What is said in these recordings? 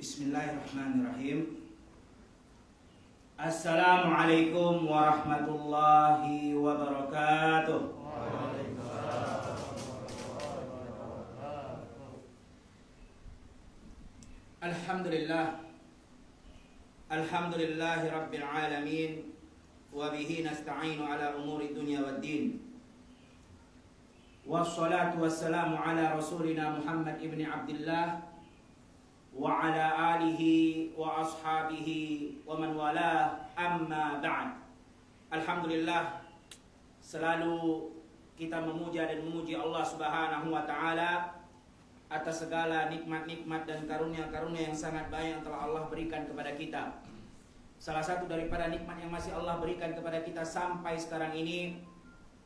Bismillahirrahmanirrahim. Assalamualaikum warahmatullahi wabarakatuh. Alhamdulillah. Alhamdulillahi rabbil alamin. Wa bihi nasta'inu ala umuri dunya waddin. Wassalatu wassalamu ala rasulina Muhammad ibni Abdullah wa ala alihi wa ashabihi wa man wala, amma ba'd. Alhamdulillah, selalu kita memuja dan memuji Allah Subhanahu wa taala atas segala nikmat-nikmat dan karunia-karunia yang sangat banyak yang telah Allah berikan kepada kita. Salah satu daripada nikmat yang masih Allah berikan kepada kita sampai sekarang ini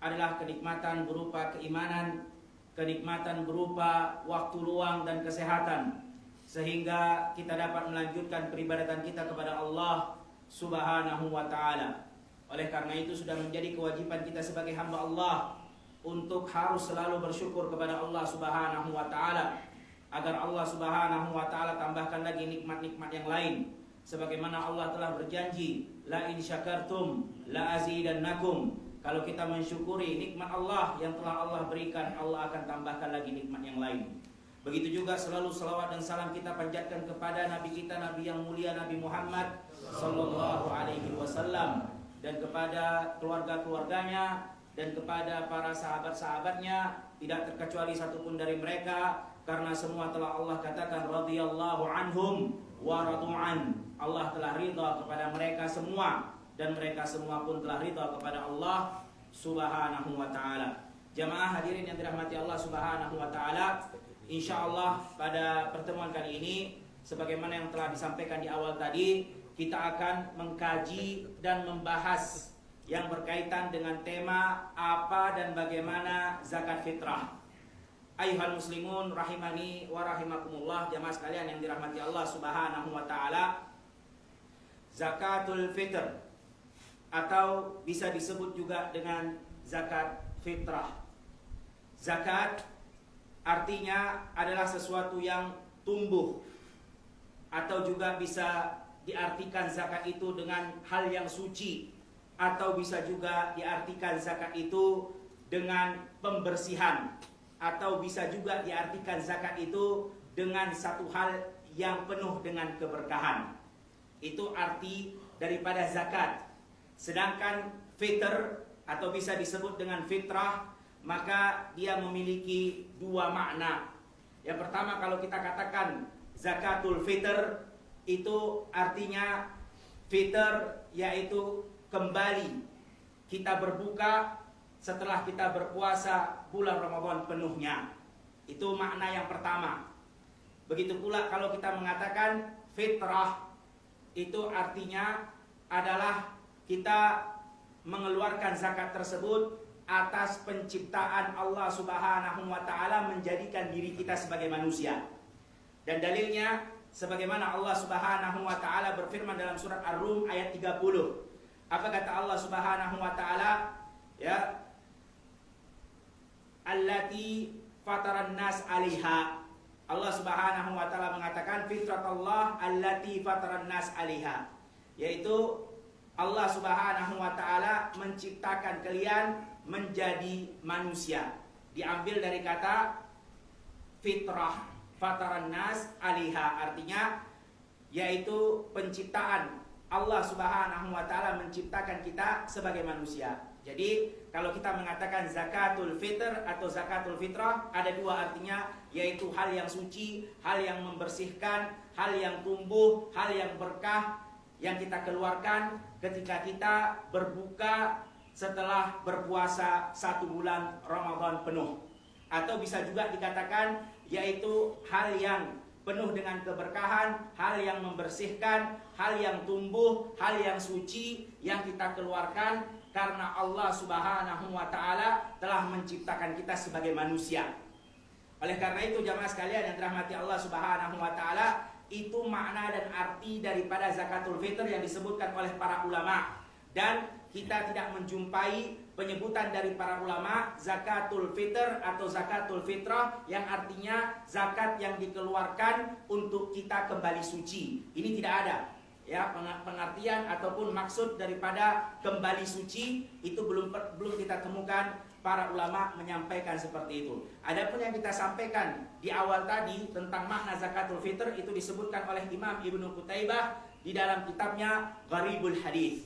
adalah kenikmatan berupa keimanan, kenikmatan berupa waktu luang dan kesehatan, sehingga kita dapat melanjutkan peribadatan kita kepada Allah Subhanahu wa taala. Oleh karena itu sudah menjadi kewajiban kita sebagai hamba Allah untuk harus selalu bersyukur kepada Allah Subhanahu wa taala, agar Allah Subhanahu wa taala tambahkan lagi nikmat-nikmat yang lain. Sebagaimana Allah telah berjanji, la in syakartum la azidannakum. Kalau kita mensyukuri nikmat Allah yang telah Allah berikan, Allah akan tambahkan lagi nikmat yang lain. Begitu juga selalu salawat dan salam kita panjatkan kepada Nabi kita, Nabi yang mulia, Nabi Muhammad sallallahu alaihi wasallam, dan kepada keluarga-keluarganya dan kepada para sahabat-sahabatnya, tidak terkecuali satupun dari mereka, karena semua telah Allah katakan radhiyallahu anhum wa radu'an. Allah telah ridha kepada mereka semua dan mereka semua pun telah ridha kepada Allah Subhanahu wa taala. Jamaah hadirin yang dirahmati Allah Subhanahu wa taala, insyaallah pada pertemuan kali ini, sebagaimana yang telah disampaikan di awal tadi, kita akan mengkaji dan membahas yang berkaitan dengan tema apa dan bagaimana zakat fitrah. Ayuhal muslimun rahimani wa rahimakumullah, jamaah sekalian yang dirahmati Allah Subhanahu wa taala, zakatul fitr atau bisa disebut juga dengan zakat fitrah. Zakat artinya adalah sesuatu yang tumbuh, atau juga bisa diartikan zakat itu dengan hal yang suci, atau bisa juga diartikan zakat itu dengan pembersihan, atau bisa juga diartikan zakat itu dengan satu hal yang penuh dengan keberkahan. Itu arti daripada zakat. Sedangkan fitr atau bisa disebut dengan fitrah, maka dia memiliki dua makna. Yang pertama, kalau kita katakan zakatul fitr, itu artinya fitr yaitu kembali kita berbuka setelah kita berpuasa bulan Ramadan penuhnya. Itu makna yang pertama. Begitu pula kalau kita mengatakan fitrah, itu artinya adalah kita mengeluarkan zakat tersebut atas penciptaan Allah Subhanahu wa taala menjadikan diri kita sebagai manusia. Dan dalilnya sebagaimana Allah Subhanahu wa taala berfirman dalam surat Ar-Rum ayat 30. Apa kata Allah Subhanahu wa taala? Ya. Allati fataran nas 'alaiha. Allah Subhanahu wa taala mengatakan fitratallah allati fataran nas 'alaiha. Yaitu Allah Subhanahu wa taala menciptakan kalian menjadi manusia. Diambil dari kata fitrah, fataran nas 'alaiha, artinya yaitu penciptaan. Allah Subhanahu wa taala menciptakan kita sebagai manusia. Jadi kalau kita mengatakan zakatul fitr atau zakatul fitrah, ada dua artinya, yaitu hal yang suci, hal yang membersihkan, hal yang tumbuh, hal yang berkah yang kita keluarkan ketika kita berbuka setelah berpuasa 1 bulan Ramadan penuh. Atau bisa juga dikatakan yaitu hal yang penuh dengan keberkahan, hal yang membersihkan, hal yang tumbuh, hal yang suci yang kita keluarkan karena Allah Subhanahu wa taala telah menciptakan kita sebagai manusia. Oleh karena itu jamaah sekalian yang dirahmati Allah Subhanahu wa taala, itu makna dan arti daripada zakatul fitr yang disebutkan oleh para ulama. Dan kita tidak menjumpai penyebutan dari para ulama zakatul fitr atau zakatul fitrah, yang artinya zakat yang dikeluarkan untuk kita kembali suci. Ini tidak ada ya pengertian ataupun maksud daripada kembali suci, itu belum kita temukan para ulama menyampaikan seperti itu. Adapun yang kita sampaikan di awal tadi tentang makna zakatul fitr itu disebutkan oleh Imam Ibnu Qutaibah di dalam kitabnya Gharibul Hadis.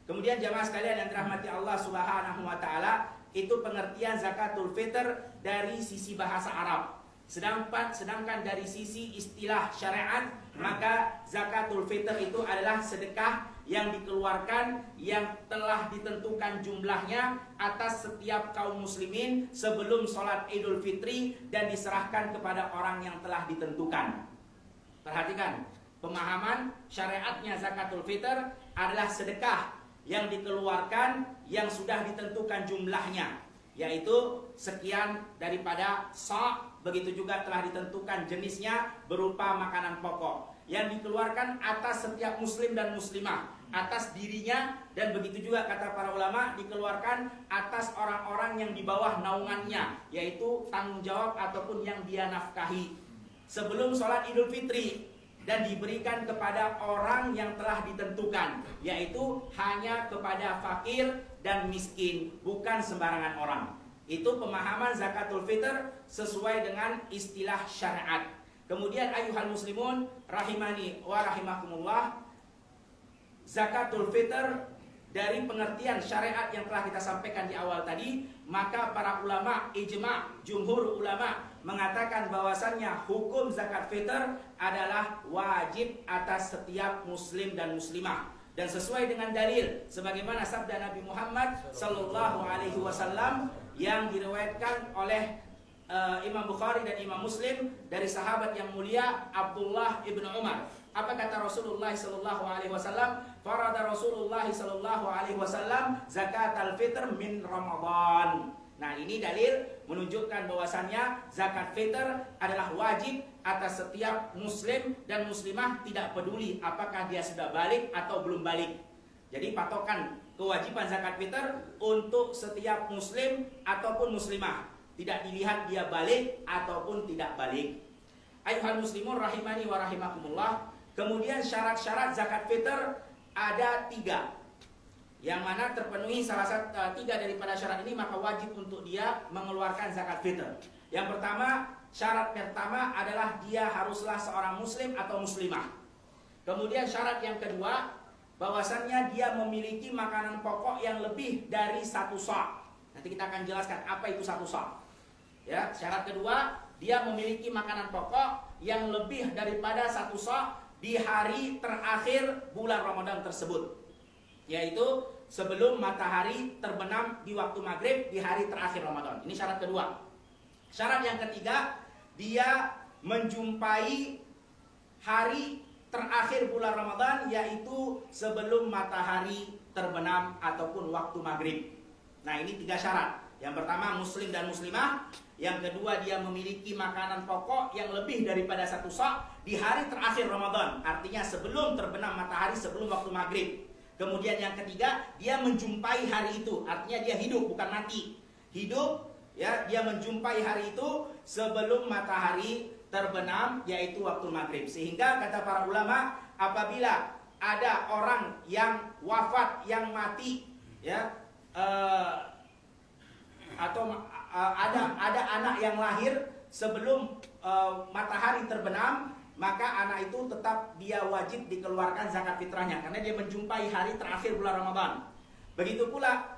Kemudian jamaah sekalian yang dirahmati Allah Subhanahu wa taala, itu pengertian zakatul fitr dari sisi bahasa Arab. Sedangkan dari sisi istilah syariat, maka zakatul fitr itu adalah sedekah yang dikeluarkan yang telah ditentukan jumlahnya atas setiap kaum muslimin sebelum sholat Idul Fitri dan diserahkan kepada orang yang telah ditentukan. Perhatikan, pemahaman syariatnya zakatul fitr adalah sedekah yang dikeluarkan yang sudah ditentukan jumlahnya, yaitu sekian daripada sa'. Begitu juga telah ditentukan jenisnya berupa makanan pokok yang dikeluarkan atas setiap muslim dan muslimah, atas dirinya, dan begitu juga kata para ulama dikeluarkan atas orang-orang yang di bawah naungannya, yaitu tanggung jawab ataupun yang dia nafkahi sebelum sholat Idul Fitri, dan diberikan kepada orang yang telah ditentukan, yaitu hanya kepada fakir dan miskin, bukan sembarangan orang. Itu pemahaman zakatul fitr sesuai dengan istilah syariat. Kemudian ayuhal muslimun rahimani wa rahimakumullah, zakatul fitr dari pengertian syariat yang telah kita sampaikan di awal tadi, maka para ulama ijma', jumhur ulama mengatakan bahwasannya hukum zakat fitr adalah wajib atas setiap muslim dan muslimah, dan sesuai dengan dalil sebagaimana sabda Nabi Muhammad sallallahu alaihi wasallam yang diriwayatkan oleh Imam Bukhari dan Imam Muslim dari sahabat yang mulia Abdullah ibn Umar. Apa kata Rasulullah sallallahu alaihi wasallam? Farada Rasulullah sallallahu alaihi wasallam zakatul fitr min Ramadan. Nah, ini dalil menunjukkan bahwasannya zakat fitr adalah wajib atas setiap muslim dan muslimah, tidak peduli apakah dia sudah balik atau belum balik. Jadi patokan kewajiban zakat fitr untuk setiap muslim ataupun muslimah, tidak dilihat dia balik ataupun tidak balik. Ayuhal muslimun rahimani wa rahimakumullah. Kemudian syarat-syarat zakat fitr ada 3, yang mana terpenuhi salah satu 3 daripada syarat ini, maka wajib untuk dia mengeluarkan zakat fitr. Yang pertama, syarat pertama adalah dia haruslah seorang muslim atau muslimah. Kemudian syarat yang kedua, bahwasannya dia memiliki makanan pokok yang lebih dari 1 sa'. Nanti kita akan jelaskan apa itu 1 sa'. Ya, syarat kedua, dia memiliki makanan pokok yang lebih daripada 1 sa' di hari terakhir bulan Ramadan tersebut, yaitu sebelum matahari terbenam di waktu maghrib di hari terakhir Ramadan. Ini syarat kedua. Syarat yang ketiga, dia menjumpai hari terakhir bulan Ramadan, yaitu sebelum matahari terbenam ataupun waktu maghrib. Nah, ini 3 syarat. Yang pertama, muslim dan muslimah. Yang kedua, dia memiliki makanan pokok yang lebih daripada 1 sa' di hari terakhir Ramadan, artinya sebelum terbenam matahari, sebelum waktu maghrib. Kemudian yang ketiga, dia menjumpai hari itu, artinya dia hidup, bukan mati. Hidup, ya, dia menjumpai hari itu sebelum matahari terbenam, yaitu waktu maghrib. Sehingga kata para ulama, apabila ada orang yang wafat, yang mati, ya, atau ada anak yang lahir sebelum matahari terbenam, maka anak itu tetap dia wajib dikeluarkan zakat fitrahnya karena dia menjumpai hari terakhir bulan Ramadan. Begitu pula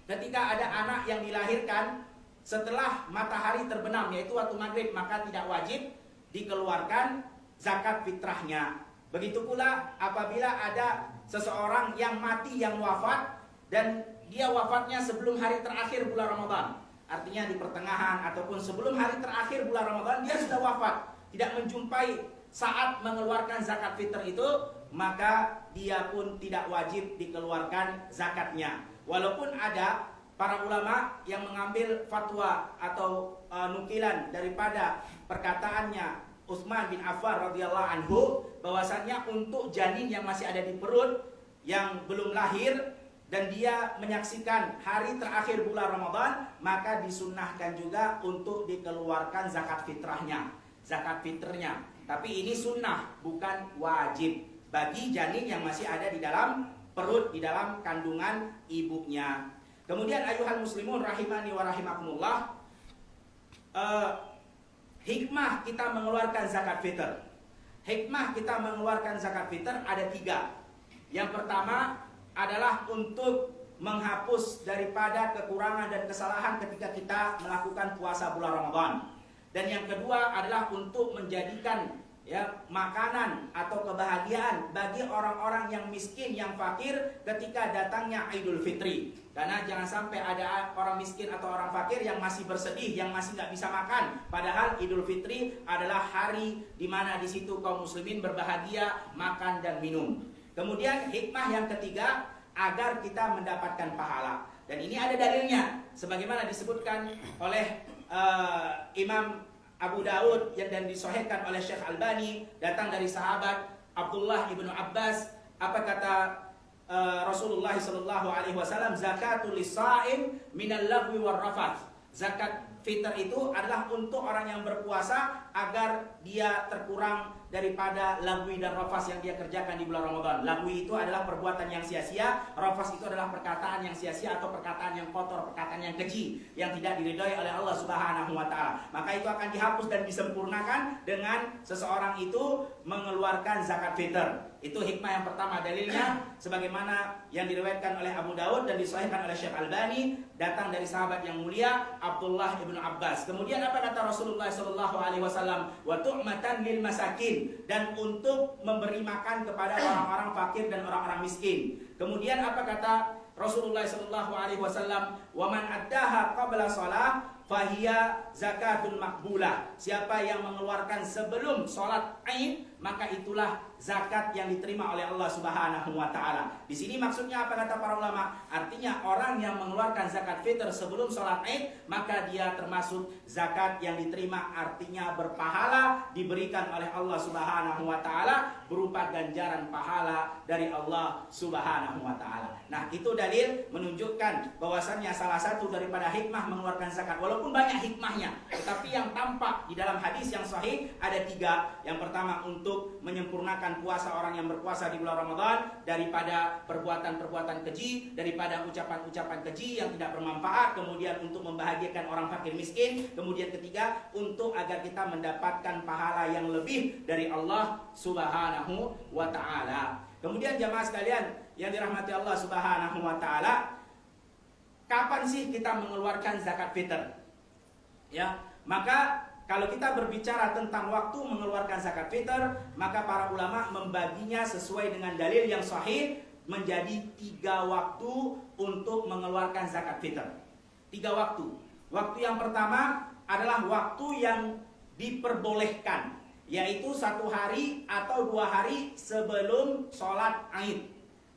ketika ada anak yang dilahirkan setelah matahari terbenam, yaitu waktu maghrib, maka tidak wajib dikeluarkan zakat fitrahnya. Begitu pula apabila ada seseorang yang mati, yang wafat, dan dia wafatnya sebelum hari terakhir bulan Ramadan, artinya di pertengahan ataupun sebelum hari terakhir bulan Ramadan dia sudah wafat, tidak menjumpai saat mengeluarkan zakat fitr itu, maka dia pun tidak wajib dikeluarkan zakatnya. Walaupun ada para ulama yang mengambil fatwa atau nukilan daripada perkataannya Utsman bin Affan radhiyallahu anhu, bahwasannya untuk janin yang masih ada di perut yang belum lahir, dan dia menyaksikan hari terakhir bulan Ramadan, maka disunnahkan juga untuk dikeluarkan zakat fitrahnya, zakat fitrnya. Tapi ini sunnah, bukan wajib bagi janin yang masih ada di dalam perut, di dalam kandungan ibunya. Kemudian ayuhal muslimun rahimani wa rahimakumullah, hikmah kita mengeluarkan zakat fitr. Hikmah kita mengeluarkan zakat fitr ada 3. Yang pertama adalah untuk menghapus daripada kekurangan dan kesalahan ketika kita melakukan puasa bulan Ramadan. Dan yang kedua adalah untuk menjadikan makanan atau kebahagiaan bagi orang-orang yang miskin, yang fakir ketika datangnya Idul Fitri. Karena jangan sampai ada orang miskin atau orang fakir yang masih bersedih, yang masih nggak bisa makan. Padahal Idul Fitri adalah hari di mana di situ kaum muslimin berbahagia, makan dan minum. Kemudian hikmah yang ketiga, agar kita mendapatkan pahala. Dan ini ada dalilnya, sebagaimana disebutkan oleh Imam Abu Daud dan disahihkan oleh Syekh Albani, datang dari sahabat Abdullah ibnu Abbas. Apa kata Rasulullah SAW? Zakatul lisaim minal lagwi war rafath. Zakat fitr itu adalah untuk orang yang berpuasa agar dia terkurang daripada lagwi dan rafas yang dia kerjakan di bulan Ramadan. Lagwi itu adalah perbuatan yang sia-sia, rafas itu adalah perkataan yang sia-sia atau perkataan yang kotor, perkataan yang keji yang tidak diridhoi oleh Allah Subhanahu wa taala. Maka itu akan dihapus dan disempurnakan dengan seseorang itu mengeluarkan zakat fitr. Itu hikmah yang pertama, dalilnya sebagaimana yang diriwayatkan oleh Abu Daud dan disahihkan oleh Syekh Albani, datang dari sahabat yang mulia Abdullah ibnu Abbas. Kemudian apa kata Rasulullah SAW? Wa tu'matan lil masakin, dan untuk memberi makan kepada orang-orang fakir dan orang-orang miskin. Kemudian apa kata Rasulullah SAW? Wa man addaha qabla shalah fahiya zakatun makbulah. Siapa yang mengeluarkan sebelum sholat Aid, maka itulah zakat yang diterima oleh Allah Subhanahu wa taala. Di sini maksudnya apa kata para ulama? Artinya orang yang mengeluarkan zakat fitr sebelum sholat Aid, maka dia termasuk zakat yang diterima, artinya berpahala, diberikan oleh Allah Subhanahu wa taala berupa ganjaran pahala dari Allah Subhanahu wa taala. Nah, itu dalil menunjukkan bahwasannya salah satu daripada hikmah mengeluarkan zakat, walaupun banyak hikmahnya, tetapi yang tampak di dalam hadis yang sahih ada 3. Yang pertama, untuk menyempurnakan puasa orang yang berpuasa di bulan Ramadan daripada perbuatan-perbuatan keji, daripada ucapan-ucapan keji yang tidak bermanfaat. Kemudian untuk membahagiakan orang fakir miskin. Kemudian ketiga, untuk agar kita mendapatkan pahala yang lebih dari Allah Subhanahu wa ta'ala. Kemudian jamaah sekalian yang dirahmati Allah Subhanahu wa ta'ala, kapan sih kita mengeluarkan zakat fitr? Ya, maka kalau kita berbicara tentang waktu mengeluarkan zakat fitr, maka para ulama membaginya sesuai dengan dalil yang sahih menjadi 3 waktu untuk mengeluarkan zakat fitr. 3 waktu. Waktu yang pertama adalah waktu yang diperbolehkan, yaitu 1 hari atau 2 hari sebelum sholat Aid.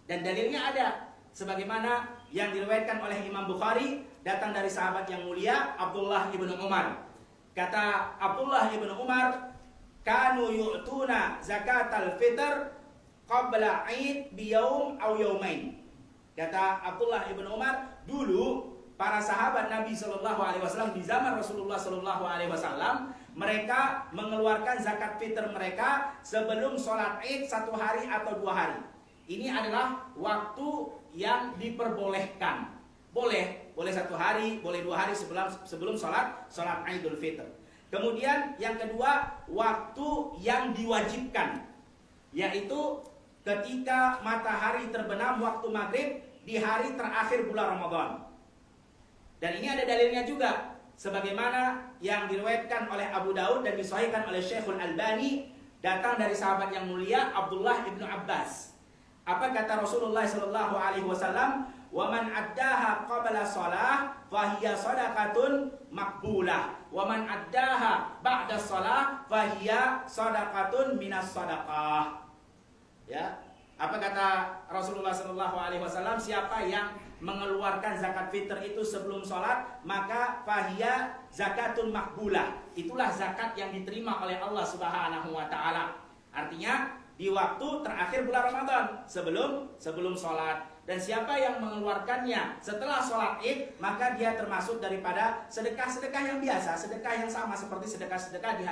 Dan dalilnya ada, sebagaimana yang diriwayatkan oleh Imam Bukhari, datang dari sahabat yang mulia Abdullah ibnu Umar. Kata Abdullah ibnu Umar, kanu yu'tuna zakatal fitr qabla Aid biyaum aw yaumain. Kata Abdullah ibnu Umar, dulu para sahabat Nabi SAW di zaman Rasulullah SAW, mereka mengeluarkan zakat fitr mereka sebelum sholat Aid 1 hari atau 2 hari. Ini adalah waktu yang diperbolehkan. Boleh 1 hari, boleh 2 hari sebelum sholat Idul Fitr. Kemudian yang kedua, waktu yang diwajibkan, yaitu ketika matahari terbenam waktu maghrib di hari terakhir bulan Ramadan. Dan ini ada dalilnya juga, sebagaimana yang diriwayatkan oleh Abu Daud dan disahihkan oleh Syekhul Albani, datang dari sahabat yang mulia Abdullah ibnu Abbas. Apa kata Rasulullah SAW? Wa man addaha qabla shalah fahiya shadaqatun maqbulah. Wa man addaha ba'da shalah fahiya shadaqatun minas shadaqah. Ya. Apa kata Rasulullah SAW? Siapa yang mengeluarkan zakat fitr itu sebelum sholat, maka fahiya zakatun makbulah. Itulah zakat yang diterima oleh Allah Subhanahu wa ta'ala. Artinya di waktu terakhir bulan Ramadan sebelum sholat. Dan siapa yang mengeluarkannya setelah sholat Id, maka dia termasuk daripada sedekah-sedekah yang biasa, sedekah yang sama seperti sedekah-sedekah di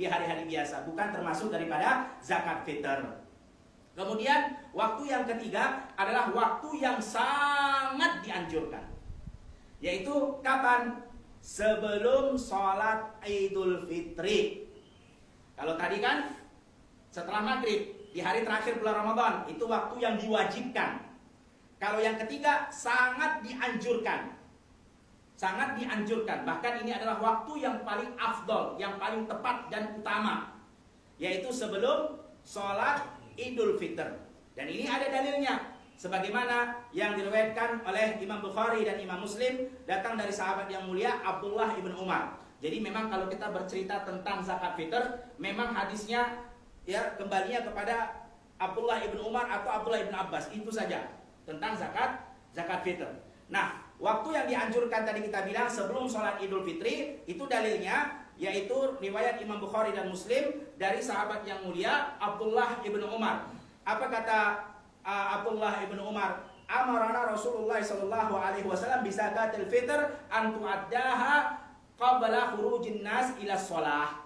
hari-hari biasa, bukan termasuk daripada zakat fitr. Kemudian waktu yang ketiga adalah waktu yang sangat dianjurkan, yaitu kapan? Sebelum sholat Idul Fitri. Kalau tadi kan setelah maghrib di hari terakhir bulan Ramadan, itu waktu yang diwajibkan. Kalau yang ketiga sangat dianjurkan. Sangat dianjurkan. Bahkan ini adalah waktu yang paling afdol, yang paling tepat dan utama, yaitu sebelum sholat Idul Fitr. Dan ini ada dalilnya, sebagaimana yang diriwayatkan oleh Imam Bukhari dan Imam Muslim, datang dari sahabat yang mulia Abdullah ibn Umar. Jadi memang kalau kita bercerita tentang zakat fitr, memang hadisnya ya kembalinya kepada Abdullah ibn Umar atau Abdullah ibn Abbas, itu saja tentang zakat fitr. Nah, waktu yang dianjurkan tadi kita bilang sebelum sholat Idul Fitri, itu dalilnya yaitu riwayat Imam Bukhari dan Muslim dari sahabat yang mulia Abdullah ibn Umar. Apa kata Abdullah ibn Umar? Amarana Rasulullah sallallahu alaihi wasallam bi zakatil fitr an tu'addaha qabla khurujin nas ila shalah.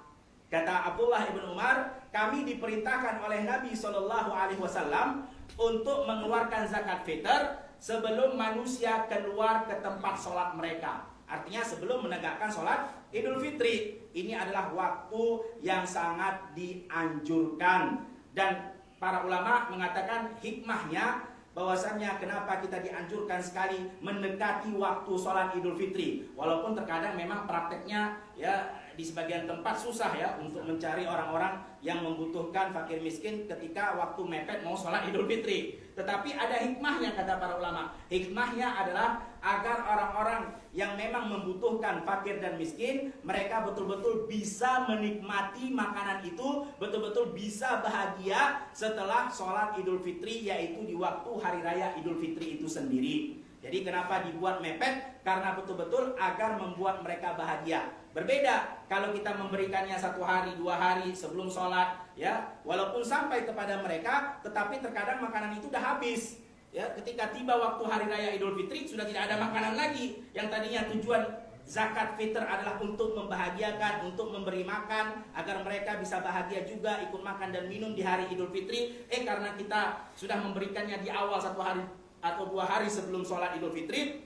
Kata Abdullah ibn Umar, kami diperintahkan oleh Nabi sallallahu alaihi wasallam untuk mengeluarkan zakat fitr sebelum manusia keluar ke tempat sholat mereka. Artinya sebelum menegakkan sholat Idul Fitri. Ini adalah waktu yang sangat dianjurkan. Dan para ulama mengatakan hikmahnya bahwasannya kenapa kita dianjurkan sekali mendekati waktu sholat Idul Fitri. Walaupun terkadang memang prakteknya ya di sebagian tempat susah ya untuk mencari orang-orang yang membutuhkan, fakir miskin ketika waktu mepet mau sholat Idul Fitri. Tetapi ada hikmahnya kata para ulama. Hikmahnya adalah agar orang-orang yang memang membutuhkan, fakir dan miskin, mereka betul-betul bisa menikmati makanan itu, betul-betul bisa bahagia setelah sholat Idul Fitri, yaitu di waktu hari raya Idul Fitri itu sendiri. Jadi kenapa dibuat mepet? Karena betul-betul agar membuat mereka bahagia. Berbeda kalau kita memberikannya 1 hari, 2 hari sebelum sholat, ya, walaupun sampai kepada mereka, tetapi terkadang makanan itu sudah habis. Ya, ketika tiba waktu hari raya Idul Fitri sudah tidak ada makanan lagi. Yang tadinya tujuan zakat fitr adalah untuk membahagiakan, untuk memberi makan agar mereka bisa bahagia juga ikut makan dan minum di hari Idul Fitri. Karena kita sudah memberikannya di awal 1 hari atau 2 hari sebelum sholat Idul Fitri,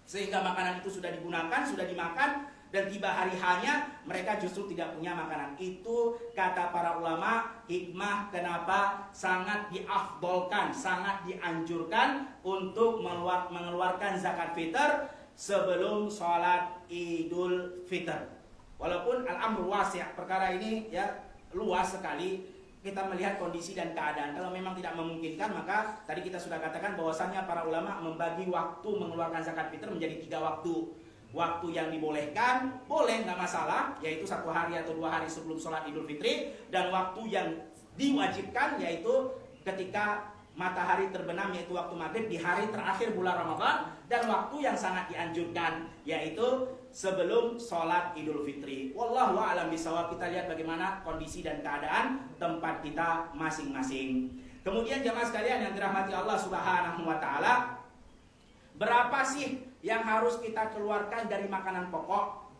sehingga makanan itu sudah digunakan, sudah dimakan, dan tiba hari hanya mereka justru tidak punya makanan. Itu kata para ulama hikmah kenapa sangat diafdolkan, sangat dianjurkan untuk mengeluarkan zakat fitr sebelum sholat Idul Fitr. Walaupun al-amru wasi', perkara ini ya luas sekali. Kita melihat kondisi dan keadaan. Kalau memang tidak memungkinkan, maka tadi kita sudah katakan bahwasannya para ulama membagi waktu mengeluarkan zakat fitr menjadi 3 waktu. Waktu yang dibolehkan, boleh nggak masalah, yaitu 1 hari atau 2 hari sebelum sholat Idul Fitri. Dan waktu yang diwajibkan, yaitu ketika matahari terbenam, yaitu waktu maghrib di hari terakhir bulan Ramadan. Dan waktu yang sangat dianjurkan, yaitu sebelum sholat Idul Fitri. Wallahu a'lam bishawab. Kita lihat bagaimana kondisi dan keadaan tempat kita masing-masing. Kemudian jemaah sekalian yang dirahmati Allah Subhanahu wa taala, berapa sih yang harus kita keluarkan dari makanan pokok?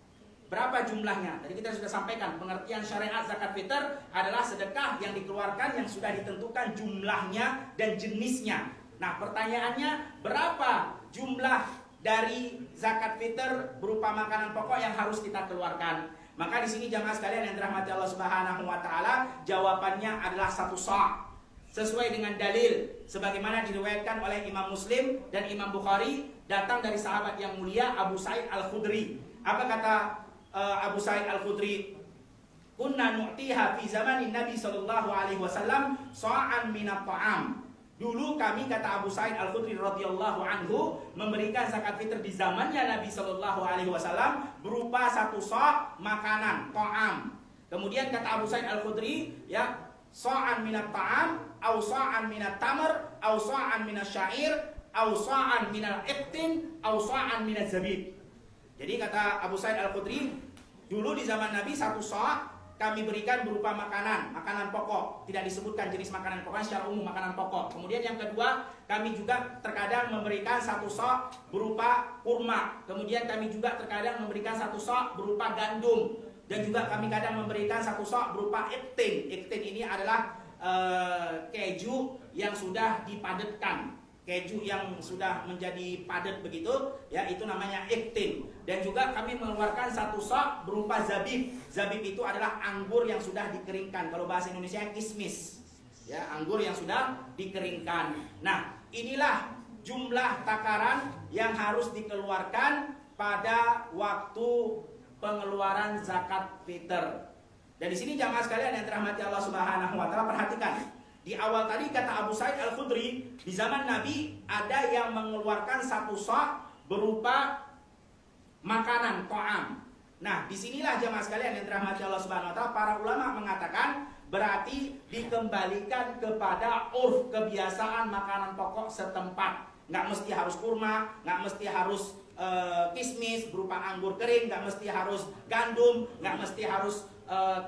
Berapa jumlahnya? Tadi kita sudah sampaikan pengertian syariat zakat fitr adalah sedekah yang dikeluarkan yang sudah ditentukan jumlahnya dan jenisnya. Nah, pertanyaannya berapa jumlah dari zakat fitr berupa makanan pokok yang harus kita keluarkan? Maka di sini jamaah sekalian yang dirahmati Allah Subhanahu wa taala, jawabannya adalah 1 sa'. Sesuai dengan dalil sebagaimana diriwayatkan oleh Imam Muslim dan Imam Bukhari, datang dari sahabat yang mulia Abu Sa'id Al-Khudri. Apa kata Abu Sa'id Al-Khudri? Kunna nu'tiha fi zamanin Nabi sallallahu alaihi wasallam sa'an minat ta'am. Dulu kami, kata Abu Sa'id Al-Khudri radhiyallahu anhu, memberikan zakat fitr di zamannya Nabi sallallahu alaihi wasallam berupa 1 sa' makanan, ta'am. Kemudian kata Abu Sa'id Al-Khudri, ya, sa'an minat ta'am, au sa'an minat tamr, au sa'an minat syair, au sa'an minal iqtin, au sa'an minat zabib. Jadi kata Abu Sa'id Al-Khudri, dulu di zaman Nabi 1 sa' kami berikan berupa makanan pokok. Tidak disebutkan jenis makanan pokok, secara umum makanan pokok. Kemudian yang kedua, kami juga terkadang memberikan satu sok berupa kurma. Kemudian kami juga terkadang memberikan satu sok berupa gandum. Dan juga kami kadang memberikan satu sok berupa iktin. Iktin ini adalah keju yang sudah dipadatkan. Keju yang sudah menjadi padat begitu, ya, itu namanya iktin. Dan juga kami mengeluarkan satu sok berupa zabib. Zabib itu adalah anggur yang sudah dikeringkan. Kalau bahasa Indonesia kismis, ya, anggur yang sudah dikeringkan. Nah, inilah jumlah takaran yang harus dikeluarkan pada waktu pengeluaran zakat fitr. Dan di sini jamaah sekalian yang dirahmati Allah Subhanahu wa taala, perhatikan. Di awal tadi kata Abu Sa'id Al-Khudri, di zaman Nabi ada yang mengeluarkan satu sok berupa makanan, to'am. Nah, disinilah jamaah sekalian yang dirahmati Allah Subhanahu wa taala, para ulama mengatakan berarti dikembalikan kepada urf, kebiasaan makanan pokok setempat. Nggak mesti harus kurma, nggak mesti harus kismis berupa anggur kering, nggak mesti harus gandum, nggak mesti harus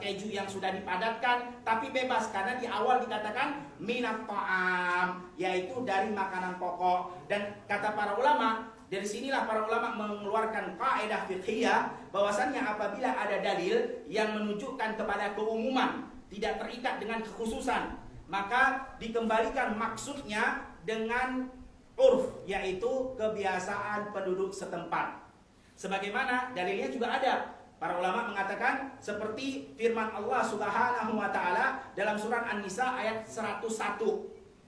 keju yang sudah dipadatkan, tapi bebas karena di awal dikatakan minat ta'am, yaitu dari makanan pokok. Dan kata para ulama, dari sinilah para ulama mengeluarkan kaidah fiqhiyah bahwasannya apabila ada dalil yang menunjukkan kepada keumuman, tidak terikat dengan kekhususan, maka dikembalikan maksudnya dengan urf, yaitu kebiasaan penduduk setempat. Sebagaimana dalilnya juga ada. Para ulama mengatakan seperti firman Allah Subhanahu wa taala dalam surat An-Nisa ayat 101.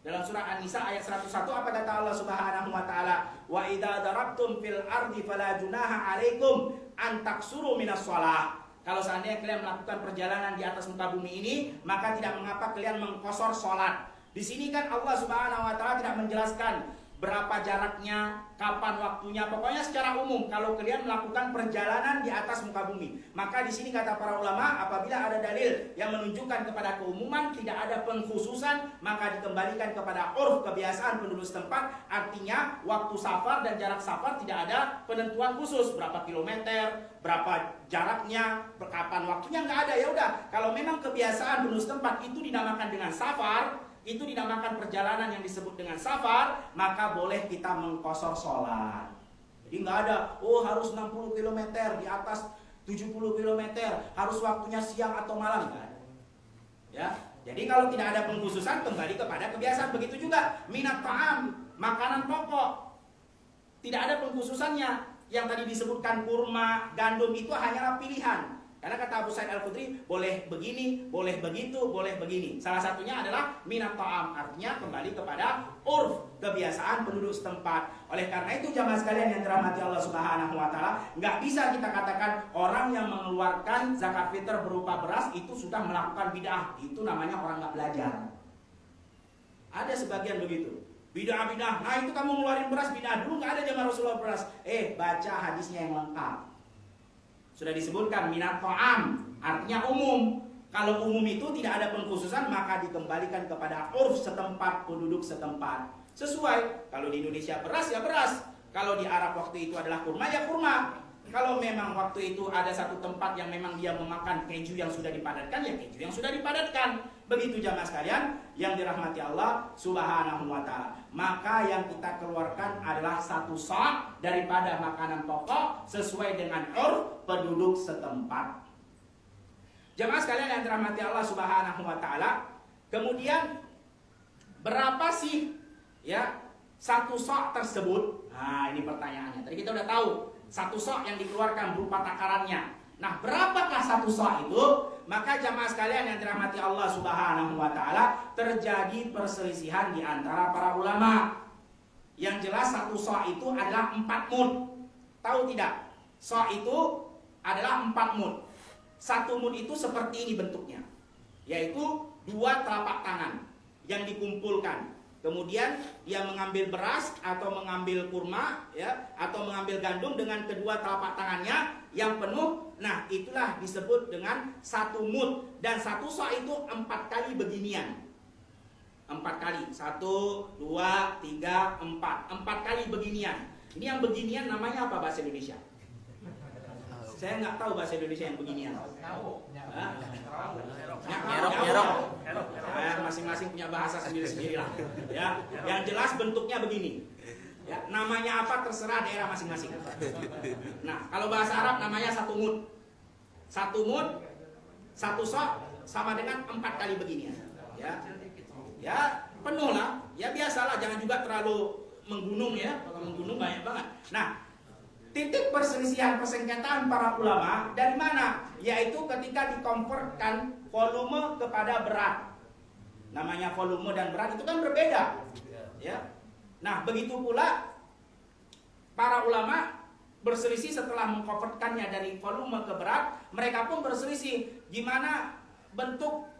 Dalam surat An-Nisa ayat 101 apa kata Allah Subhanahu wa taala? Wa idza darabtum fil ardi fala junaha 'alaikum an taksuru minas shalah. Kalau seandainya kalian melakukan perjalanan di atas muka bumi ini, maka tidak mengapa kalian mengkosor salat. Di sini kan Allah Subhanahu wa taala tidak menjelaskan berapa jaraknya, kapan waktunya, pokoknya secara umum kalau kalian melakukan perjalanan di atas muka bumi. Maka di sini kata para ulama, apabila ada dalil yang menunjukkan kepada keumuman, tidak ada pengkhususan, maka dikembalikan kepada urf, kebiasaan penduduk setempat. Artinya waktu safar dan jarak safar tidak ada penentuan khusus, berapa kilometer, berapa jaraknya, kapan waktunya, nggak ada. Ya udah, kalau memang kebiasaan penduduk setempat itu dinamakan dengan safar, itu dinamakan perjalanan yang disebut dengan safar, maka boleh kita mengkosor sholat. Jadi nggak ada, harus 60 km di atas 70 km, harus waktunya siang atau malam, nggak ada. Ya, jadi kalau tidak ada pengkhususan, kembali kepada kebiasaan. Begitu juga minat ta'am, makanan pokok, tidak ada pengkhususannya. Yang tadi disebutkan kurma, gandum itu hanyalah pilihan. Karena kata Abu Sa'id Al-Khudri, boleh begini, boleh begitu, boleh begini. Salah satunya adalah minat ta'am, artinya kembali kepada urf, kebiasaan penduduk setempat. Oleh karena itu jamaah sekalian yang dirahmati Allah Subhanahu wa taala, nggak bisa kita katakan orang yang mengeluarkan zakat fitr berupa beras itu sudah melakukan bid'ah. Itu namanya orang nggak belajar. Ada sebagian begitu. Bid'ah, nah itu kamu ngeluarin beras bid'ah. Dulu nggak ada zaman Rasulullah beras. Baca hadisnya yang lengkap. Sudah disebutkan minat ta'am, artinya umum. Kalau umum itu tidak ada pengkhususan, maka dikembalikan kepada urf setempat, penduduk setempat. Sesuai, kalau di Indonesia beras ya beras, kalau di Arab waktu itu adalah kurma ya kurma. Kalau memang waktu itu ada satu tempat yang memang dia memakan keju yang sudah dipadatkan, ya keju yang sudah dipadatkan. Begitu jamaah sekalian yang dirahmati Allah Subhanahu wa taala. Maka yang kita keluarkan adalah satu sa' daripada makanan pokok sesuai dengan urf penduduk setempat. Jamaah sekalian yang dirahmati Allah Subhanahu wa taala, kemudian berapa sih ya satu sa' tersebut? Nah, ini pertanyaannya. Tadi kita udah tahu satu sa' yang dikeluarkan berupa takarannya. Nah, berapakah satu sa' itu? Maka jamaah sekalian yang dirahmati Allah Subhanahu wa taala, terjadi perselisihan di antara para ulama. Yang jelas satu sa' itu adalah 4 mud. Tahu tidak? Sa' itu adalah 4 mud. Satu mud itu seperti ini bentuknya, yaitu 2 telapak tangan yang dikumpulkan. Kemudian dia mengambil beras atau mengambil kurma, ya, atau mengambil gandum dengan kedua telapak tangannya yang penuh. Nah, itulah disebut dengan satu mud. Dan satu sa' itu 4 kali beginian. 4 kali. 1, 2, 3, 4. 4 kali beginian. Ini yang beginian namanya apa bahasa Indonesia? Saya nggak tahu bahasa Indonesia yang beginian. Nyerok. Masing-masing punya bahasa sendiri-sendiri lah. Ya, yang jelas bentuknya begini. Ya, namanya apa terserah daerah masing-masing. Nah, kalau bahasa Arab namanya satu mud. Satu mud, satu sok sama dengan 4 kali beginian. Ya, penuh lah. Ya biasalah, jangan juga terlalu menggunung ya. Kalau menggunung banyak banget. Nah, titik perselisihan persengketaan para ulama dari mana? Yaitu ketika dikonvertkan volume kepada berat. Namanya volume dan berat itu kan berbeda. Ya. Nah, begitu pula para ulama berselisih setelah mengkonvertkannya dari volume ke berat, mereka pun berselisih gimana bentuk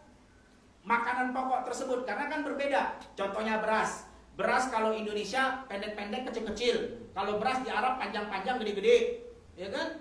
makanan pokok tersebut karena kan berbeda. Contohnya beras. Beras kalau Indonesia pendek-pendek, kecil-kecil. Kalau beras di Arab panjang-panjang, gede-gede. Ya kan?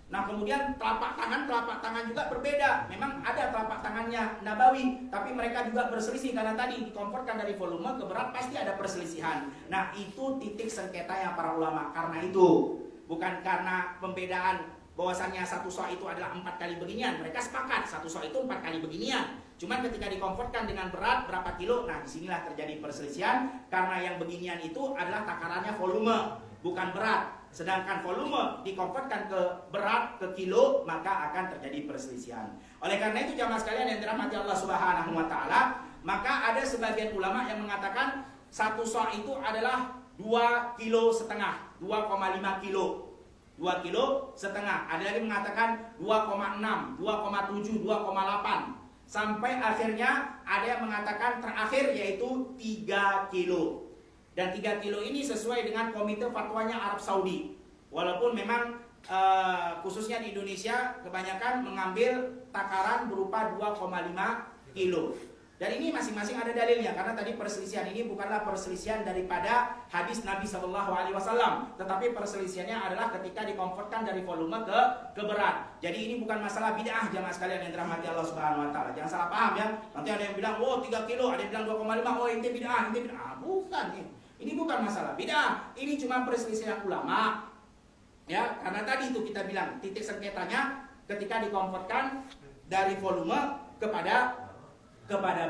Nah, kemudian telapak tangan juga berbeda. Memang ada telapak tangannya Nabawi, tapi mereka juga berselisih karena tadi dikonvertkan dari volume ke berat pasti ada perselisihan. Nah, itu titik sengketanya para ulama. Karena itu, bukan karena pembedaan bahwasannya satu sok itu adalah 4 kali beginian. Mereka sepakat satu sok itu 4 kali beginian. Cuman ketika dikonvertkan dengan berat berapa kilo, nah disinilah terjadi perselisihan karena yang beginian itu adalah takarannya volume, bukan berat. Sedangkan volume dikonvertkan ke berat, ke kilo, maka akan terjadi perselisihan. Oleh karena itu jamaah sekalian yang dirahmati Allah Subhanahu wa taala, maka ada sebagian ulama yang mengatakan satu sok itu adalah 2,5 kilo, 2,5 kilo. 2,5 kilo. Ada lagi mengatakan 2,6, 2,7, 2,8. Sampai akhirnya ada yang mengatakan terakhir yaitu 3 kilo. Dan 3 kilo ini sesuai dengan komite fatwanya Arab Saudi. Walaupun memang khususnya di Indonesia kebanyakan mengambil takaran berupa 2,5 kilo. Dan ini masing-masing ada dalilnya karena tadi perselisihan ini bukanlah perselisihan daripada hadis Nabi SAW, tetapi perselisihannya adalah ketika dikonvertkan dari volume ke berat. Jadi ini bukan masalah bid'ah jamaah sekalian yang dirahmati Allah Subhanahu wa taala. Jangan salah paham ya. Nanti ada yang bilang, "Oh, 3 kilo," ada yang bilang 2,5, "Oh, ini bid'ah." Bukan nih. Ini bukan masalah bid'ah. Ini cuma perselisihan ulama. Ya, karena tadi itu kita bilang titik sengketanya ketika dikonvertkan dari volume kepada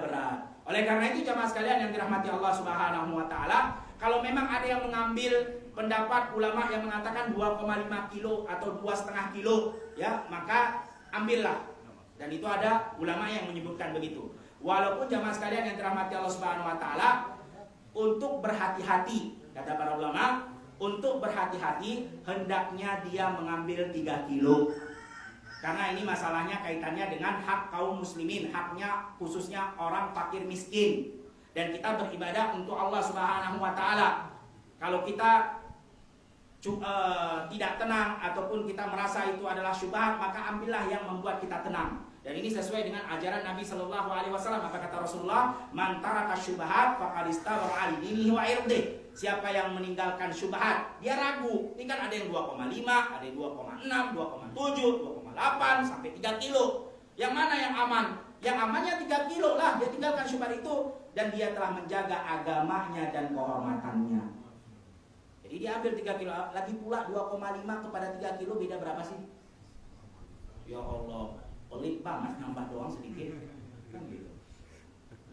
berat. Oleh karena itu jamaah sekalian yang dirahmati Allah Subhanahu wa taala, kalau memang ada yang mengambil pendapat ulama yang mengatakan 2,5 kilo atau 2,5 kilo, ya, maka ambillah. Dan itu ada ulama yang menyebutkan begitu. Walaupun jamaah sekalian yang dirahmati Allah Subhanahu wa taala, untuk berhati-hati, kata para ulama, untuk berhati-hati hendaknya dia mengambil 3 kilo. Karena ini masalahnya kaitannya dengan hak kaum muslimin, haknya khususnya orang fakir miskin. Dan kita beribadah untuk Allah Subhanahu wa taala. Kalau kita tidak tenang ataupun kita merasa itu adalah syubhat, maka ambillah yang membuat kita tenang. Dan ini sesuai dengan ajaran Nabi Shallallahu Alaihi Wasallam. Apa kata Rasulullah? Man taraka syubhat faqad istawara ala dinihi wa irdih. Siapa yang meninggalkan syubhat, dia ragu. Ini kan ada yang 2,5, ada yang 2,6, 2,7, 2,8 sampai 3 kilo. Yang mana yang aman? Yang amannya 3 kilo lah. Dia tinggalkan syubhat itu dan dia telah menjaga agamanya dan kehormatannya. Jadi dia ambil 3 kilo. Lagi pula 2,5 kepada 3 kilo beda berapa sih? Ya Allah, pelit banget, nambah doang sedikit. Kan gitu.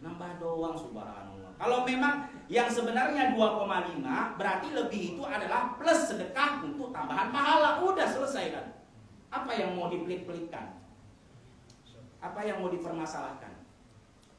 Nambah doang, subhanallah. Kalau memang yang sebenarnya 2,5 berarti lebih itu adalah plus sedekah untuk tambahan pahala. Udah selesai kan? Apa yang mau dipelit-pelitkan? Apa yang mau dipermasalahkan?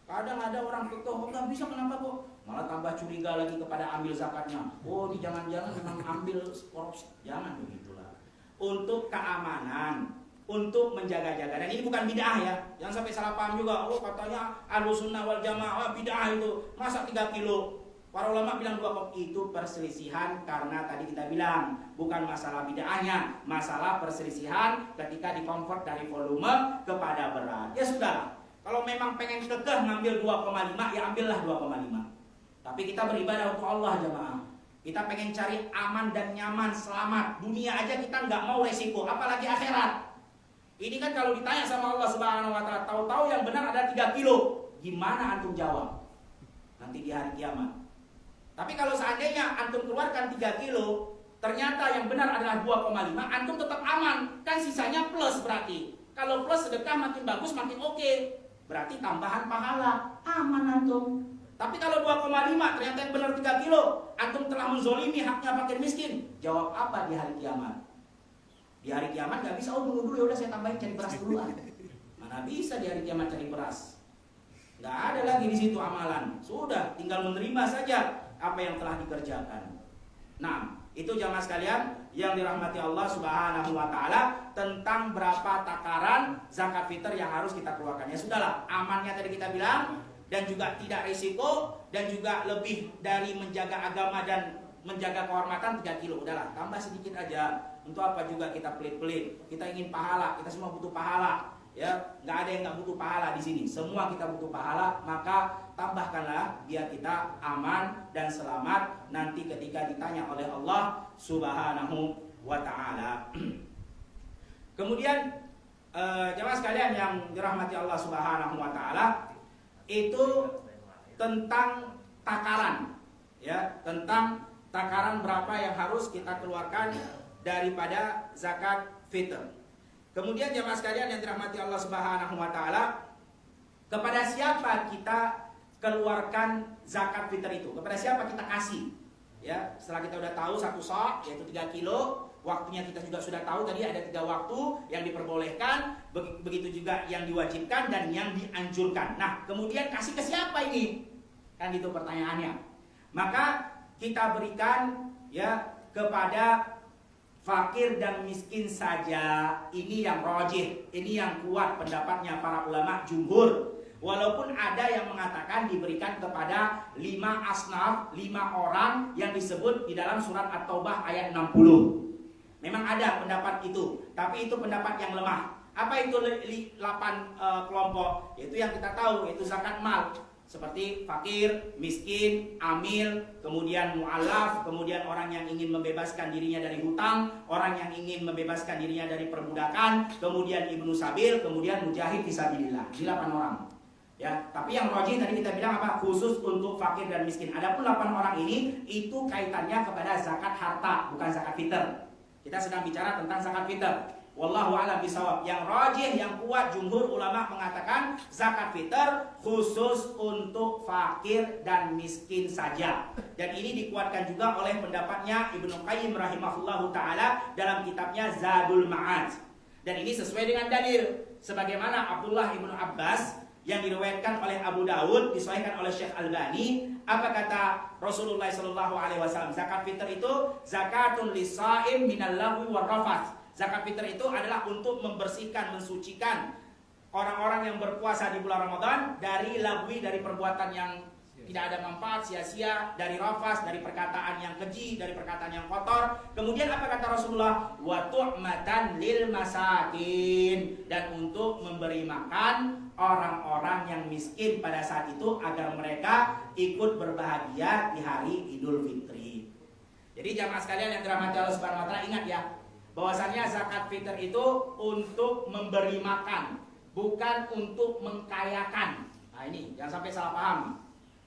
Kadang ada orang fikih, "Oh, nggak bisa, kenapa kok?" Malah tambah curiga lagi kepada ambil zakatnya. Oh, ini jangan-jangan memang ambil korupsi. Jangan begitulah. Untuk keamanan, untuk menjaga-jaga. Dan ini bukan bid'ah ya. Jangan sampai salah paham juga. Oh, katanya Ahlussunnah wal Jamaah bid'ah itu. Masa 3 kilo? Para ulama bilang 2 kilo. Itu perselisihan karena tadi kita bilang bukan masalah bid'ahnya, masalah perselisihan ketika dikonvert dari volume kepada berat. Ya sudah. Kalau memang pengen kekeh ngambil 2,5, ya ambillah 2,5. Tapi kita beribadah untuk Allah jemaah. Kita pengen cari aman dan nyaman, selamat. Dunia aja kita nggak mau resiko, apalagi akhirat. Ini kan kalau ditanya sama Allah Subhanahu wa taala, tahu-tahu yang benar ada 3 kilo. Gimana antum jawab? Nanti di hari kiamat. Tapi kalau seandainya antum keluarkan 3 kilo, ternyata yang benar adalah 2,5, antum tetap aman. Kan sisanya plus berarti. Kalau plus sedekah makin bagus, makin oke. Berarti tambahan pahala, aman antum. Tapi kalau 2,5 ternyata yang benar 3 kilo, antum telah menzolimi haknya fakir miskin. Jawab apa di hari kiamat? Di hari kiamat nggak bisa, tunggu dulu, ya udah saya tambahin cari beras dulu. Mana bisa di hari kiamat cari beras? Nggak ada lagi di situ amalan. Sudah, tinggal menerima saja apa yang telah dikerjakan. Nah, itu jamaah sekalian yang dirahmati Allah Subhanahu wa taala tentang berapa takaran zakat fitr yang harus kita keluarkan. Ya sudahlah, amannya tadi kita bilang, dan juga tidak risiko, dan juga lebih dari menjaga agama dan menjaga kehormatan 3 kilo. Udahlah, tambah sedikit aja. Untuk apa juga kita pelit-pelit? Kita ingin pahala, kita semua butuh pahala. Ya, nggak ada yang nggak butuh pahala di sini. Semua kita butuh pahala, maka tambahkanlah biar kita aman dan selamat nanti ketika ditanya oleh Allah Subhanahu wa taala. Kemudian jemaah sekalian yang dirahmati Allah Subhanahu wa taala, itu tentang takaran, ya, tentang takaran berapa yang harus kita keluarkan daripada zakat fitr. Kemudian jemaah sekalian yang dirahmati Allah Subhanahu wa taala, kepada siapa kita keluarkan zakat fitr itu? Kepada siapa kita kasih? Ya, setelah kita udah tahu 1 sa' yaitu 3 kilo, waktunya kita juga sudah tahu tadi ada 3 waktu yang diperbolehkan, begitu juga yang diwajibkan dan yang dianjurkan. Nah, kemudian kasih ke siapa ini? Kan gitu pertanyaannya. Maka kita berikan ya kepada fakir dan miskin saja. Ini yang rajih, ini yang kuat pendapatnya para ulama jumhur. Walaupun ada yang mengatakan diberikan kepada 5 asnaf, 5 orang yang disebut di dalam surat At-Taubah ayat 60. Memang ada pendapat itu, tapi itu pendapat yang lemah. Apa itu 8 kelompok? Yaitu yang kita tahu, yaitu zakat mal. Seperti fakir, miskin, amil, kemudian mu'alaf, kemudian orang yang ingin membebaskan dirinya dari hutang, orang yang ingin membebaskan dirinya dari perbudakan, kemudian ibnu sabil, kemudian mujahid fisabilillah. Di 8 orang. Ya, tapi yang rajih tadi kita bilang apa? Khusus untuk fakir dan miskin. Adapun 8 orang ini itu kaitannya kepada zakat harta, bukan zakat fitr. Kita sedang bicara tentang zakat fitr. Wallahu a'lam bishawab. Yang rajih, yang kuat, jumhur ulama mengatakan zakat fitr khusus untuk fakir dan miskin saja. Dan ini dikuatkan juga oleh pendapatnya Ibnu Qayyim rahimahullahu taala dalam kitabnya Zadul Ma'ad. Dan ini sesuai dengan dalil sebagaimana Abdullah ibnu Abbas yang diriwayatkan oleh Abu Dawud, disahihkan oleh Syekh Albani. Apa kata Rasulullah sallallahu alaihi wasallam? Zakat fitr itu zakatun lisaim minal lagwi war rafath. Zakat fitr itu adalah untuk membersihkan, mensucikan orang-orang yang berpuasa di bulan Ramadan dari lagwi, dari perbuatan yang tidak ada manfaat, sia-sia, dari rafas, dari perkataan yang keji, dari perkataan yang kotor. Kemudian apa kata Rasulullah? Wa tu'matan lil masakin, dan untuk memberi makan orang-orang yang miskin pada saat itu agar mereka ikut berbahagia di hari Idul Fitri. Jadi jamaah sekalian yang dirahmati Allah Subhanahu wa taala, ingat ya, bahwasanya zakat fitr itu untuk memberi makan, bukan untuk mengkayakan. Nah ini jangan sampai salah paham.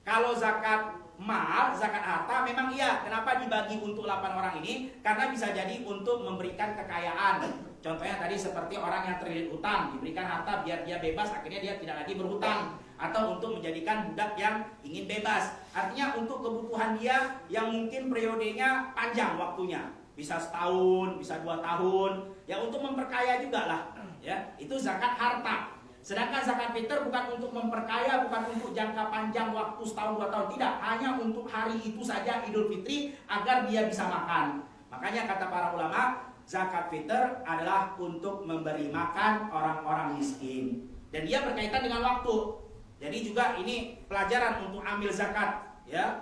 Kalau zakat mal, zakat harta memang iya. Kenapa dibagi untuk 8 orang ini? Karena bisa jadi untuk memberikan kekayaan. Contohnya tadi seperti orang yang terlilit hutang, diberikan harta biar dia bebas, akhirnya dia tidak lagi berhutang. Atau untuk menjadikan budak yang ingin bebas. Artinya untuk kebutuhan dia yang mungkin periodenya panjang waktunya. Bisa setahun, bisa 2 tahun. Ya untuk memperkaya juga lah. Ya, itu zakat harta. Sedangkan zakat fitr bukan untuk memperkaya, bukan untuk jangka panjang waktu setahun 2 tahun. Tidak, hanya untuk hari itu saja Idul Fitri agar dia bisa makan. Makanya kata para ulama, zakat fitr adalah untuk memberi makan orang-orang miskin. Dan dia berkaitan dengan waktu. Jadi juga ini pelajaran untuk ambil zakat. Ya,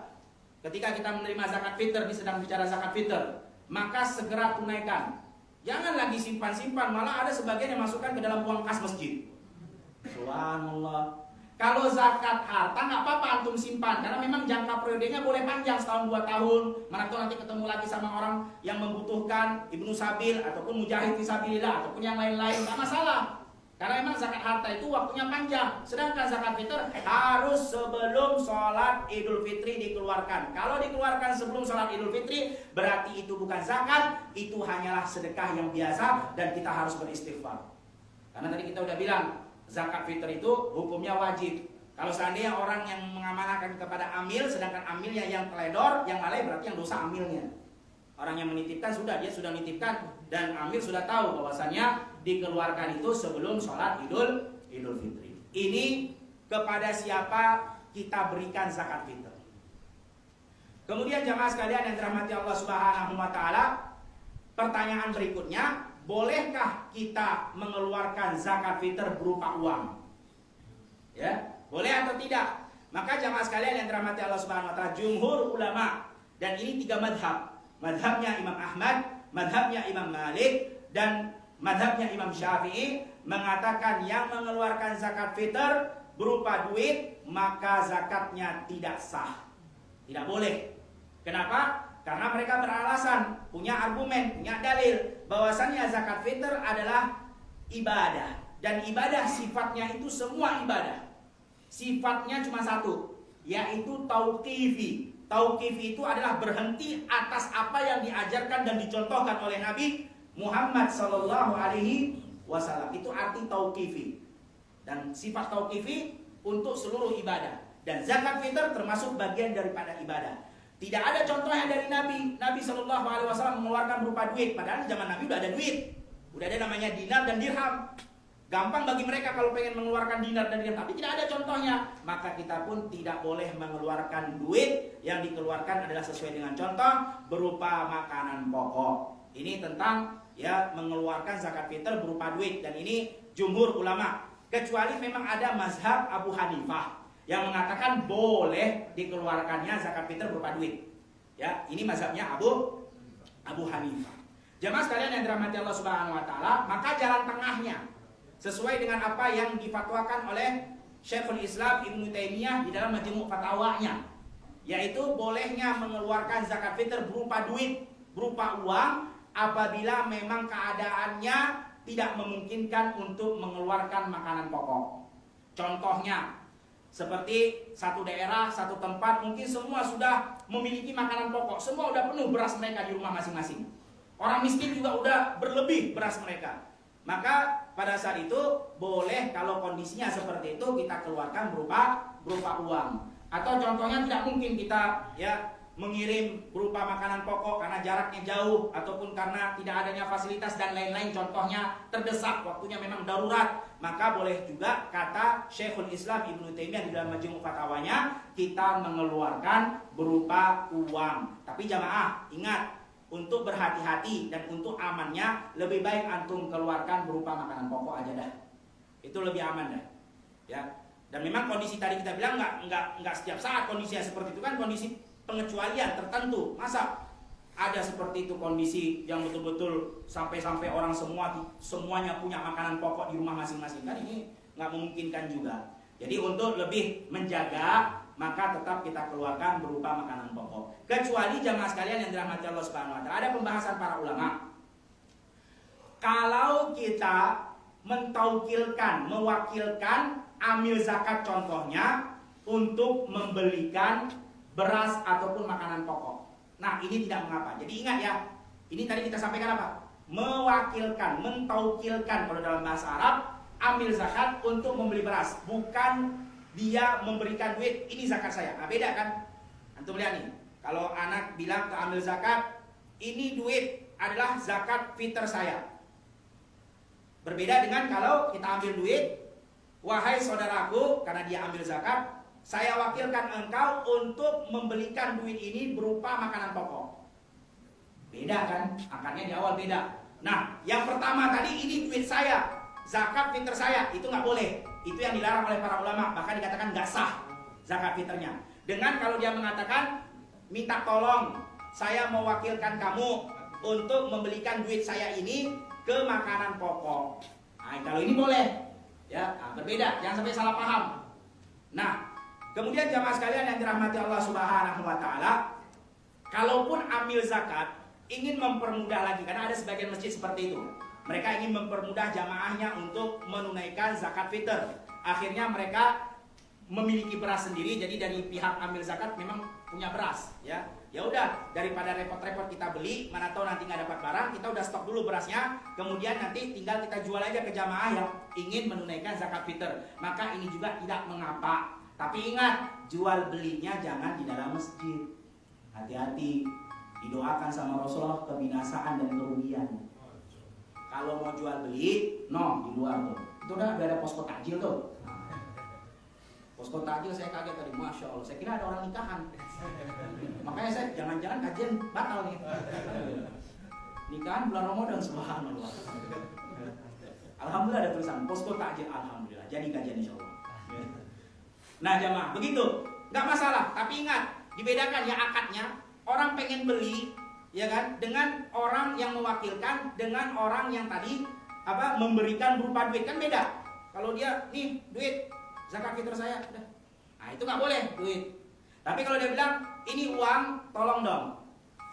ketika kita menerima zakat fitr, ini sedang bicara zakat fitr, maka segera tunaikan. Jangan lagi simpan-simpan, malah ada sebagian yang masukkan ke dalam uang kas masjid. Subhanallah. Kalau zakat harta nggak apa-apa antum simpan, karena memang jangka periodenya boleh panjang, setahun 2 tahun. Mana tuh nanti ketemu lagi sama orang yang membutuhkan, ibnu sabil ataupun mujahid fisabilillah ataupun yang lain-lain, nggak masalah. Karena memang zakat harta itu waktunya panjang. Sedangkan zakat fitr harus sebelum sholat Idul Fitri dikeluarkan. Kalau dikeluarkan sebelum sholat Idul Fitri, berarti itu bukan zakat, itu hanyalah sedekah yang biasa dan kita harus beristighfar. Karena tadi kita udah bilang, zakat fitr itu hukumnya wajib. Kalau seandainya orang yang mengamanahkan kepada amil, sedangkan amilnya yang teledor, yang lalai, berarti yang dosa amilnya. Orang yang menitipkan dia sudah menitipkan, dan amil sudah tahu bahwasannya dikeluarkan itu sebelum sholat Idul Fitri. Ini kepada siapa kita berikan zakat fitr. Kemudian jamaah sekalian yang dirahmati Allah Subhanahu wa taala, pertanyaan berikutnya, bolehkah kita mengeluarkan zakat fitr berupa uang? Ya, boleh atau tidak? Maka jamaah sekalian yang dirahmati Allah Subhanahu wa taala, jumhur ulama, dan ini 3 madhab. Madhabnya Imam Ahmad, madhabnya Imam Malik, dan madhabnya Imam Syafi'i mengatakan yang mengeluarkan zakat fitr berupa duit, maka zakatnya tidak sah. Tidak boleh. Kenapa? Karena mereka beralasan, punya argumen, punya dalil bahwasannya zakat fitr adalah ibadah. Dan ibadah sifatnya itu semua ibadah. Sifatnya cuma satu, yaitu tauqifi. Tauqifi itu adalah berhenti atas apa yang diajarkan dan dicontohkan oleh Nabi Muhammad Sallallahu Alaihi Wasallam. Itu arti tauqifi. Dan sifat tauqifi untuk seluruh ibadah. Dan zakat fitr termasuk bagian daripada ibadah. Tidak ada contohnya dari Nabi. Nabi Sallallahu Alaihi Wasallam mengeluarkan berupa duit. Padahal zaman Nabi udah ada duit. Udah ada namanya dinar dan dirham. Gampang bagi mereka kalau pengen mengeluarkan dinar dan dirham, tapi tidak ada contohnya. Maka kita pun tidak boleh mengeluarkan duit. Yang dikeluarkan adalah sesuai dengan contoh berupa makanan pokok. Ini tentang ya mengeluarkan zakat fitr berupa duit, dan ini jumhur ulama. Kecuali memang ada mazhab Abu Hanifah yang mengatakan boleh dikeluarkannya zakat fitr berupa duit. Ya, ini mazhabnya Abu Hanifah. Jemaah sekalian yang dirahmati Allah Subhanahu wa taala, maka jalan tengahnya sesuai dengan apa yang difatwakan oleh Syekhul Islam Ibnu Taimiyah di dalam Majmu' Fatwanya, yaitu bolehnya mengeluarkan zakat fitr berupa duit, berupa uang, apabila memang keadaannya tidak memungkinkan untuk mengeluarkan makanan pokok. Contohnya, seperti satu daerah, satu tempat, mungkin semua sudah memiliki makanan pokok, semua udah penuh beras mereka di rumah masing-masing. Orang miskin juga udah berlebih beras mereka. Maka pada saat itu boleh kalau kondisinya seperti itu kita keluarkan berupa uang. Atau contohnya tidak mungkin kita ya mengirim berupa makanan pokok karena jaraknya jauh ataupun karena tidak adanya fasilitas dan lain-lain, contohnya terdesak, waktunya memang darurat, maka boleh juga kata Syekhul Islam Ibnu Taimiyah di dalam Majmu' Fatwanya kita mengeluarkan berupa uang. Tapi jamaah ingat, untuk berhati-hati dan untuk amannya lebih baik antum keluarkan berupa makanan pokok aja dah. Itu lebih aman dah. Ya. Dan memang kondisi tadi kita bilang nggak setiap saat kondisinya seperti itu, kan kondisi pengecualian tertentu. Masa ada seperti itu kondisi yang betul-betul sampai orang semuanya punya makanan pokok di rumah masing-masing, kan ini nggak memungkinkan juga. Jadi untuk lebih menjaga, maka tetap kita keluarkan berupa makanan pokok. Kecuali jamaah sekalian yang dirahmati Allah Subhanahu wa taala, ada pembahasan para ulama. Kalau kita mewakilkan amil zakat contohnya untuk membelikan beras ataupun makanan pokok. Nah, ini tidak mengapa. Jadi ingat ya, ini tadi kita sampaikan apa? Mewakilkan, mentaukilkan kalau dalam bahasa Arab, amil zakat untuk membeli beras, bukan dia memberikan duit, ini zakat saya. Nah, beda kan? Antum lihat nih, kalau anak bilang ke amil zakat, ini duit adalah zakat fitr saya. Berbeda dengan kalau kita ambil duit, wahai saudaraku, karena dia ambil zakat, saya wakilkan engkau untuk membelikan duit ini berupa makanan pokok. Beda kan? Akarnya di awal beda. Nah, yang pertama tadi ini duit saya, zakat fitr saya, itu nggak boleh. Itu yang dilarang oleh para ulama, bahkan dikatakan nggak sah zakat fitrnya. Dengan kalau dia mengatakan, minta tolong, saya mewakilkan kamu untuk membelikan duit saya ini ke makanan pokok. Nah, kalau ini boleh, ya, berbeda, jangan sampai salah paham. Nah, kemudian jamaah sekalian yang dirahmati Allah Subhanahu wa taala, kalaupun amil zakat ingin mempermudah lagi, karena ada sebagian masjid seperti itu. mereka ingin mempermudah jamaahnya untuk menunaikan zakat fitr. Akhirnya mereka memiliki beras sendiri, jadi dari pihak ambil zakat memang punya beras, ya. Ya udah, daripada repot-repot kita beli, mana tahu nanti nggak dapat barang, kita udah stok dulu berasnya, kemudian nanti tinggal kita jual aja ke jamaah yang ingin menunaikan zakat fitr. Maka ini juga tidak mengapa. Tapi ingat, jual belinya jangan di dalam masjid. Hati-hati, didoakan sama Rasulullah kebinasaan dan kerugian. Kalau mau jual beli, no, di luar tuh. Itu udah ada posko takjil tuh. Posko takjil saya kaget tadi, Masya Allah, saya kira ada orang nikahan. Makanya saya jangan-jangan kajian batal nih. Nikahan bulan Ramadan, subhanallah. Alhamdulillah ada tulisan posko takjil, alhamdulillah. Jadi kajian insya Allah. Nah jamaah, begitu, nggak masalah. Tapi ingat, dibedakan ya akadnya. Orang pengen beli, ya kan, dengan orang yang mewakilkan, dengan orang yang tadi memberikan berupa duit, kan beda. Kalau dia nih duit zakat fitr saya, udah. Nah itu nggak boleh duit. Tapi kalau dia bilang ini uang, tolong dong,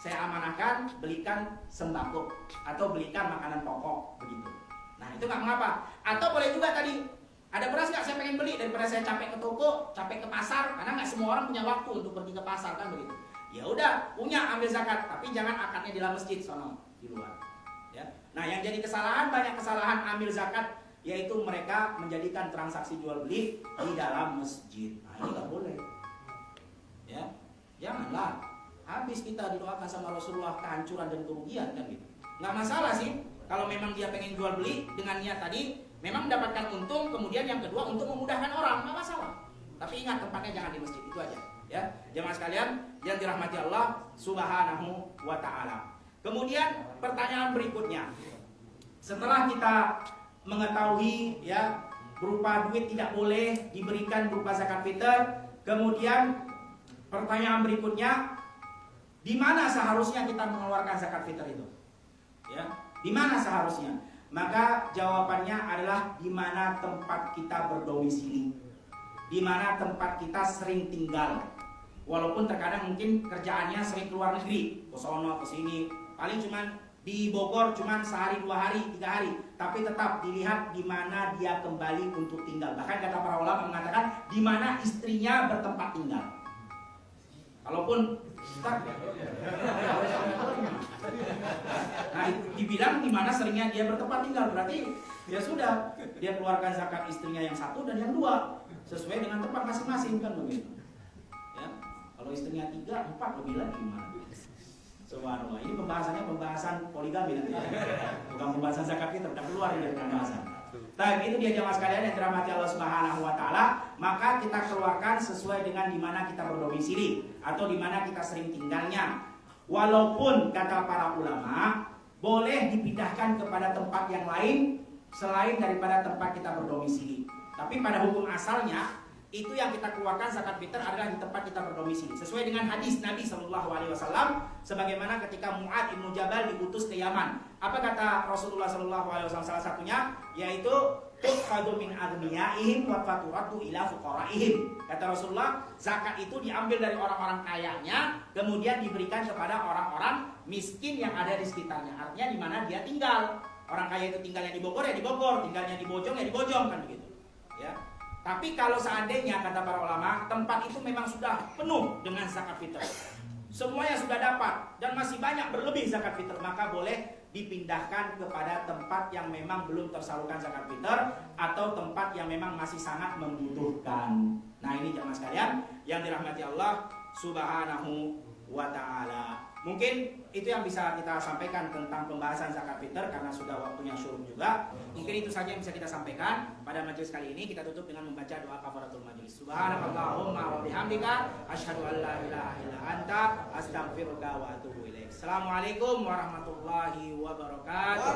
saya amanahkan, belikan sembako atau belikan makanan pokok begitu. Nah itu nggak mengapa. Atau boleh juga tadi ada beras nggak, saya pengen beli, daripada saya capek ke toko, capek ke pasar, karena nggak semua orang punya waktu untuk pergi ke pasar kan begitu. Ya udah, punya ambil zakat, tapi jangan akadnya di dalam masjid sono, di luar. Ya. Nah yang jadi kesalahan, banyak kesalahan ambil zakat, yaitu mereka menjadikan transaksi jual beli di dalam masjid. Nah ini nggak boleh. Ya, janganlah. Habis kita didoakan sama Rasulullah kehancuran dan kerugian kan gitu. Nggak masalah sih kalau memang dia pengen jual beli dengan niat tadi, memang mendapatkan untung, kemudian yang kedua untuk memudahkan orang, nggak masalah. Tapi ingat tempatnya jangan di masjid, itu aja. Ya, jemaah sekalian yang dirahmati Allah Subhanahu wa Ta'ala. Kemudian pertanyaan berikutnya, setelah kita mengetahui ya berupa duit tidak boleh diberikan berupa zakat fitr, kemudian pertanyaan berikutnya, di mana seharusnya kita mengeluarkan zakat fitr itu? Ya, di mana seharusnya? Maka jawabannya adalah di mana tempat kita berdomisili, di mana tempat kita sering tinggal. Walaupun terkadang mungkin kerjaannya sering keluar negeri, ke sono ke sini, paling cuman di Bogor cuman sehari, 2 hari, 3 hari, tapi tetap dilihat di mana dia kembali untuk tinggal. Bahkan kata para ulama mengatakan di mana istrinya bertempat tinggal. Kalaupun nah dibilang di mana seringnya dia bertempat tinggal, berarti ya sudah, dia keluarkan zakat istrinya yang 1 dan yang 2 sesuai dengan tempat masing-masing kan begitu. Ya, kalau istrinya 3, 4 lebih lagi gimana? Subhanallah, ini pembahasan poligami nanti. Bukan pembahasan zakat kita, udah keluar dari pembahasan. Nah, itu dia jemaah sekalian yang dirahmati Allah Subhanahu wa Ta'ala. Maka kita keluarkan sesuai dengan di mana kita berdomisili atau di mana kita sering tinggalnya. Walaupun kata para ulama boleh dipindahkan kepada tempat yang lain selain daripada tempat kita berdomisili. Tapi pada hukum asalnya itu yang kita keluarkan zakat fitr adalah di tempat kita berdomisili. Sesuai dengan hadis Nabi SAW, sebagaimana ketika Mu'ad ibn Jabal diutus ke Yaman. Apa kata Rasulullah SAW? Salah satunya yaitu tukhadu min aghniyaihim wa faturatu ila fuqaraihim. Kata Rasulullah, zakat itu diambil dari orang-orang kayanya, kemudian diberikan kepada orang-orang miskin yang ada di sekitarnya. Artinya di mana dia tinggal. Orang kaya itu tinggalnya di Bogor ya di Bogor, tinggalnya di Bojong ya di Bojong kan begitu. Ya. Tapi kalau seandainya kata para ulama tempat itu memang sudah penuh dengan zakat fitr, semuanya sudah dapat dan masih banyak berlebih zakat fitr, maka boleh dipindahkan kepada tempat yang memang belum tersalurkan zakat fitr atau tempat yang memang masih sangat membutuhkan. Nah ini jemaah sekalian yang dirahmati Allah Subhanahu wa Ta'ala. Mungkin itu yang bisa kita sampaikan tentang pembahasan zakat fitr karena sudah waktunya syuruh juga. Mungkin itu saja yang bisa kita sampaikan pada majelis kali ini. Kita tutup dengan membaca doa kafaratul majelis. Subhanakallahumma wa bihamdika asyhadu an la ilaha illa anta astaghfiruka wa atubu ilaik. Assalamualaikum warahmatullahi wabarakatuh.